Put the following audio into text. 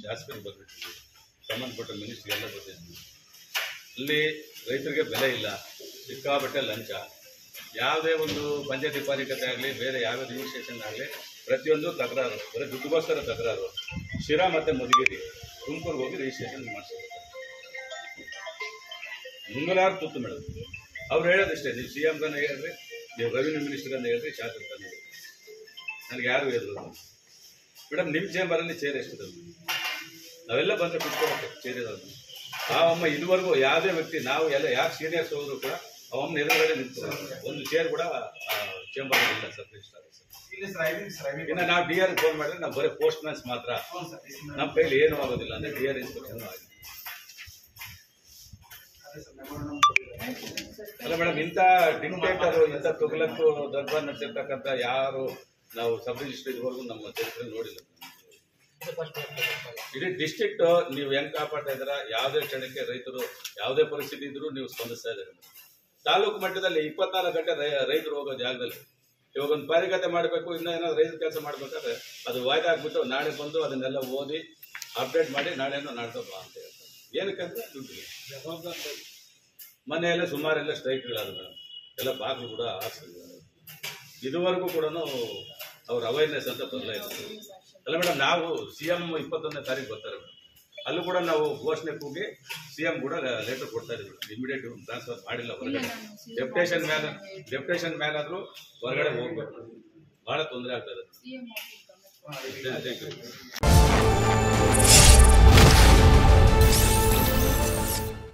ಶಾಸಕರಿಗೆ ಬರ್ಬಿಟ್ಟಿದ್ವಿ, ಸಂಬಂಧಪಟ್ಟ ಮಿನಿಸ್ಟ್ರಿಗೆಲ್ಲ ಬರ್ತಿದ್ವಿ. ಅಲ್ಲಿ ರೈತರಿಗೆ ಬೆಲೆ ಇಲ್ಲ, ಸಿಕ್ಕಾಬಟ್ಟೆ ಲಂಚ. ಯಾವುದೇ ಒಂದು ಪಂಚಾಯತಿ ಪಾಲಿಕತೆ ಆಗಲಿ, ಬೇರೆ ಯಾವ ರಿಜಿಸ್ಟ್ರೇಷನ್ ಆಗಲಿ, ಪ್ರತಿಯೊಂದು ತಕರಾರು, ಬರೀ ದುಡ್ಡುಗೋಸ್ಕರ ತಕರಾರು. ಶಿರಾ ಮತ್ತು ಮಧುಗಿರಿ, ತುಮಕೂರಿಗೆ ಹೋಗಿ ರಿಜಿಸ್ಟ್ರೇಷನ್ ಮಾಡಿಸ್ಬೇಕು. ಮುಂಗಲಾರು ತುತ್ತು ಮೇಡಮ್. ಅವ್ರು ಹೇಳೋದಿಷ್ಟೇ, ನೀವು ಸಿ ಎಂ ತಾನೇ ಹೇಳ್ರಿ, ನೀವು ರೆವಿನ್ಯೂ ಮಿನಿಸ್ಟರ್ ಅಂತ ಹೇಳ್ರಿ, ಶಾಸಕ ತಾನೇ ಹೇಳ್ರಿ. ನನಗೆ ಯಾರು ಹೇಳಿದ್ರು ಮೇಡಮ್, ನಿಮ್ಮ ಚೇಂಬರಲ್ಲಿ ಚೇರ್ ಎಷ್ಟಿದೆ? ನಾವೆಲ್ಲ ಬಂದರೆ ಕುತ್ಕೊಬೇಕು ಚೇರ್ ಇರೋದು. ಅವಮ್ಮ ಇದುವರೆಗೂ ಯಾವುದೇ ವ್ಯಕ್ತಿ, ನಾವು ಎಲ್ಲ ಯಾರು ಸೀನಿಯರ್ಸ್ ಹೋದ್ರು ಕೂಡ ಅವಮ್ಮ ಎದುರುಗಡೆ ನಿಂತ್ಕೊಂಡು ಒಂದು ಚೇರ್ ಕೂಡ ಚೇಂಬರ್ ಇಲ್ಲ ಸರ್. ಇನ್ನು ನಾವು ಡಿ ಆರ್ ಫೋನ್ ಮಾಡಿದ್ರೆ ನಾವು ಬರೀ ಪೋಸ್ಟ್ ಮ್ಯಾನ್ಸ್ ಮಾತ್ರ, ನಮ್ಮ ಕೈಲಿ ಏನೂ ಆಗೋದಿಲ್ಲ ಅಂದರೆ ಡಿ ಆರ್ ಇನ್ಸ್ಪೆಕ್ಷನ್ ಆಗಿದೆ. ಅಲ್ಲ ಮೇಡಮ್, ಇಂಥ ಡಿಕ್ಟೇಟರು, ಇಂಥ ತುಗಲಕ್ಕು ದರ್ಬಾರ್ ನಡೆಸಿರ್ತಕ್ಕಂಥ ಯಾರು ನಾವು ಸಬ್ ರಿಜಿಸ್ಟ್ರಿ ಇದುವರೆಗೂ ನಮ್ಮ ಚರಿತ್ರೆ ನೋಡಿಲ್ಲ. ಇಡೀ ಡಿಸ್ಟ್ರಿಕ್ಟ್ ನೀವು ಹೆಂಗೆ ಕಾಪಾಡ್ತಾ ಇದ್ದೀರಾ? ಯಾವುದೇ ಕ್ಷಣಕ್ಕೆ ರೈತರು ಯಾವುದೇ ಪರಿಸ್ಥಿತಿ ಇದ್ರೂ ನೀವು ಸ್ಪಂದಿಸ್ತಾ ಇದ್ದೀರಿ. ತಾಲೂಕು ಮಟ್ಟದಲ್ಲಿ 24 ಗಂಟೆ ರೈತರು ಹೋಗೋ ಜಾಗದಲ್ಲಿ ಇವಾಗ ಒಂದು ಪಾರಿಕತೆ ಮಾಡಬೇಕು, ಇನ್ನೂ ಏನಾದ್ರು ರೈತರ ಕೆಲಸ ಮಾಡಬೇಕಾದ್ರೆ ಅದು ವಾಯ್ದೆ ಆಗ್ಬಿಟ್ಟು ನಾಳೆ ಬಂದು ಅದನ್ನೆಲ್ಲ ಓದಿ ಅಪ್ಡೇಟ್ ಮಾಡಿ ನಾಳೆನೋ ನಾಡ್ದು ಬಾ ಅಂತ ಹೇಳ್ತಾರೆ. ಏನಕ್ಕಂದ್ರೆ ದುಡ್ಡಿಗೆ. ಮನೆಯಲ್ಲ ಸುಮಾರೆಲ್ಲ ಸ್ಟ್ರೈಕ್ಗಳಾದ ಮೇಡಮ್, ಎಲ್ಲ ಬಾಗಿಲು ಕೂಡ ಹಾಕ್ಸಿದ್ದಾರೆ. ಇದುವರೆಗೂ ಕೂಡ ಅವ್ರ ಅವೇರ್ನೆಸ್ ಅಂತ ಬರಲೇ ಇಲ್ಲ. ಅಲ್ಲ ಮೇಡಮ್, ನಾವು CM 21ನೇ ತಾರೀಕು ಬರ್ತಾರೆ ಮೇಡಮ್, ಅಲ್ಲೂ ಕೂಡ ನಾವು ಘೋಷಣೆ ಕೂಗಿ CM ಕೂಡ ಲೆಟರ್ ಕೊಡ್ತಾ ಇದ್ದೀವಿ. ಇಮಿಡಿಯೇಟ್ ಟ್ರಾನ್ಸ್ಫರ್ ಮಾಡಿಲ್ಲ ಹೊರಗಡೆ, ಡೆಪ್ಟೇಷನ್ ಮೇಲಾದರೂ ಹೊರಗಡೆ ಹೋಗ್ಬೇಕು. ಭಾಳ ತೊಂದರೆ ಆಗ್ತದೆ. Thank you.